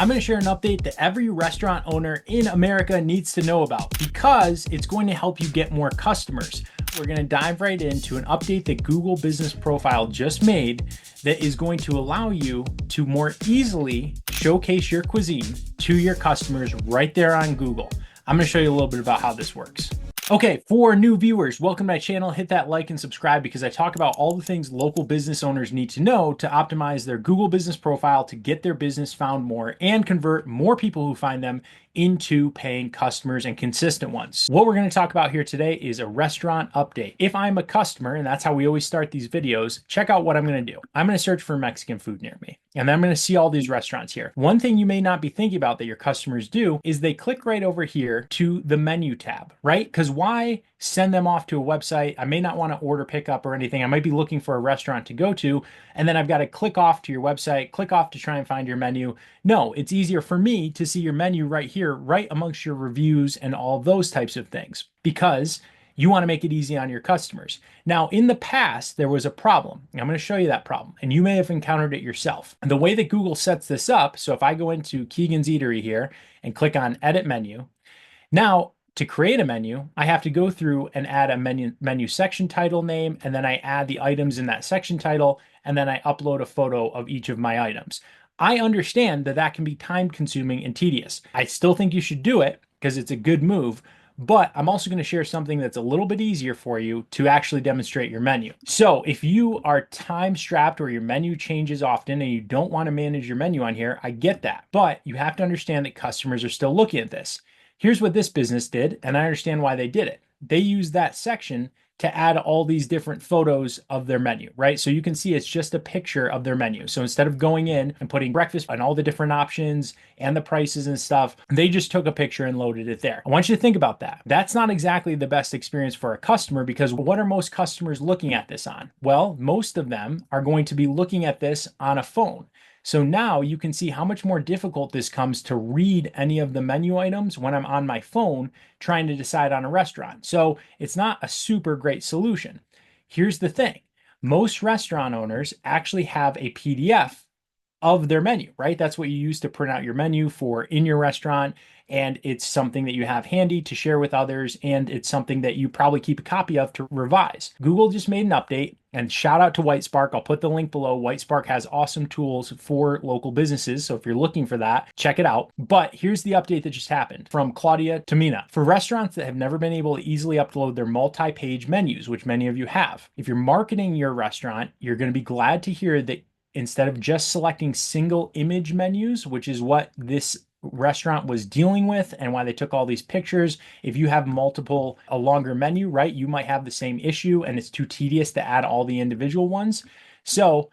I'm going to share an update that every restaurant owner in America needs to know about because it's going to help you get more customers. We're going to dive right into an update that Google Business Profile just made that is going to allow you to more easily showcase your cuisine to your customers right there on Google. I'm going to show you a little bit about how this works. Okay, for new viewers, welcome to my channel. Hit that like and subscribe because I talk about all the things local business owners need to know to optimize their Google Business Profile to get their business found more and convert more people who find them into paying customers and consistent ones. What we're going to talk about here today is a restaurant update. If I'm a customer, and that's how we always start these videos, check out what I'm going to do. I'm going to search for Mexican food near me, and then I'm going to see all these restaurants here. One thing you may not be thinking about that your customers do is they click right over here to the menu tab, right? Because why send them off to a website? I may not want to order pickup or anything. I might be looking for a restaurant to go to, and then I've got to click off to your website, click off to try and find your menu. No, it's easier for me to see your menu right here, right amongst your reviews and all those types of things, because you want to make it easy on your customers. Now, in the past, there was a problem. I'm going to show you that problem, and you may have encountered it yourself. And the way that Google sets this up, so if I go into Keegan's Eatery here and click on Edit Menu, now to create a menu, I have to go through and add a menu section title name, and then I add the items in that section title, and then I upload a photo of each of my items. I understand that that can be time consuming and tedious. I still think you should do it because it's a good move, but I'm also going to share something that's a little bit easier for you to actually demonstrate your menu. So if you are time strapped or your menu changes often and you don't want to manage your menu on here, I get that, but you have to understand that customers are still looking at this. Here's what this business did, and I understand why they did it. They used that section to add all these different photos of their menu, right? So you can see it's just a picture of their menu. So instead of going in and putting breakfast and all the different options and the prices and stuff, they just took a picture and loaded it there. I want you to think about that. That's not exactly the best experience for a customer, because what are most customers looking at this on? Well, most of them are going to be looking at this on a phone. So now you can see how much more difficult this comes to read any of the menu items when I'm on my phone trying to decide on a restaurant. So it's not a super great solution. Here's the thing. Most restaurant owners actually have a PDF of their menu, right? That's what you use to print out your menu for in your restaurant. And it's something that you have handy to share with others. And it's something that you probably keep a copy of to revise. Google just made an update, and shout out to Whitespark. I'll put the link below. Whitespark has awesome tools for local businesses. So if you're looking for that, check it out. But here's the update that just happened from Claudia to Mina. For restaurants that have never been able to easily upload their multi-page menus, which many of you have, if you're marketing your restaurant, you're going to be glad to hear that instead of just selecting single image menus, which is what this restaurant was dealing with and why they took all these pictures, if you have a longer menu, right, you might have the same issue and it's too tedious to add all the individual ones. So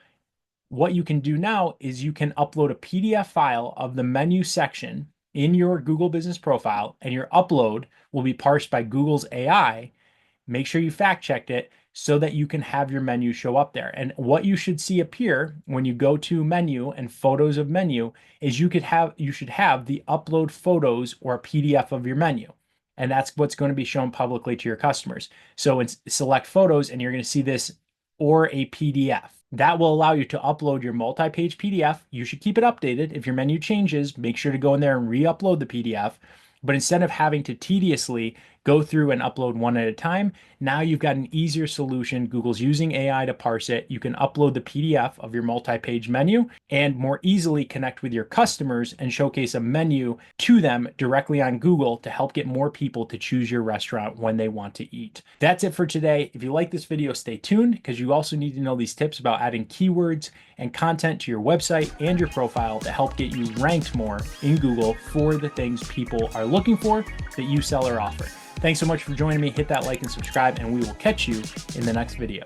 what you can do now is you can upload a PDF file of the menu section in your Google Business Profile, and your upload will be parsed by Google's AI. Make sure you fact checked it so that you can have your menu show up there. And what you should see appear when you go to menu and photos of menu is you should have the upload photos or a PDF of your menu. And that's what's going to be shown publicly to your customers. So it's select photos and you're going to see this, or a PDF. That will allow you to upload your multi-page PDF. You should keep it updated. If your menu changes, make sure to go in there and re-upload the PDF. But instead of having to tediously go through and upload one at a time, now you've got an easier solution. Google's using AI to parse it. You can upload the PDF of your multi-page menu and more easily connect with your customers and showcase a menu to them directly on Google to help get more people to choose your restaurant when they want to eat. That's it for today. If you like this video, stay tuned, because you also need to know these tips about adding keywords and content to your website and your profile to help get you ranked more in Google for the things people are looking for that you sell or offer. Thanks so much for joining me. Hit that like and subscribe, and we will catch you in the next video.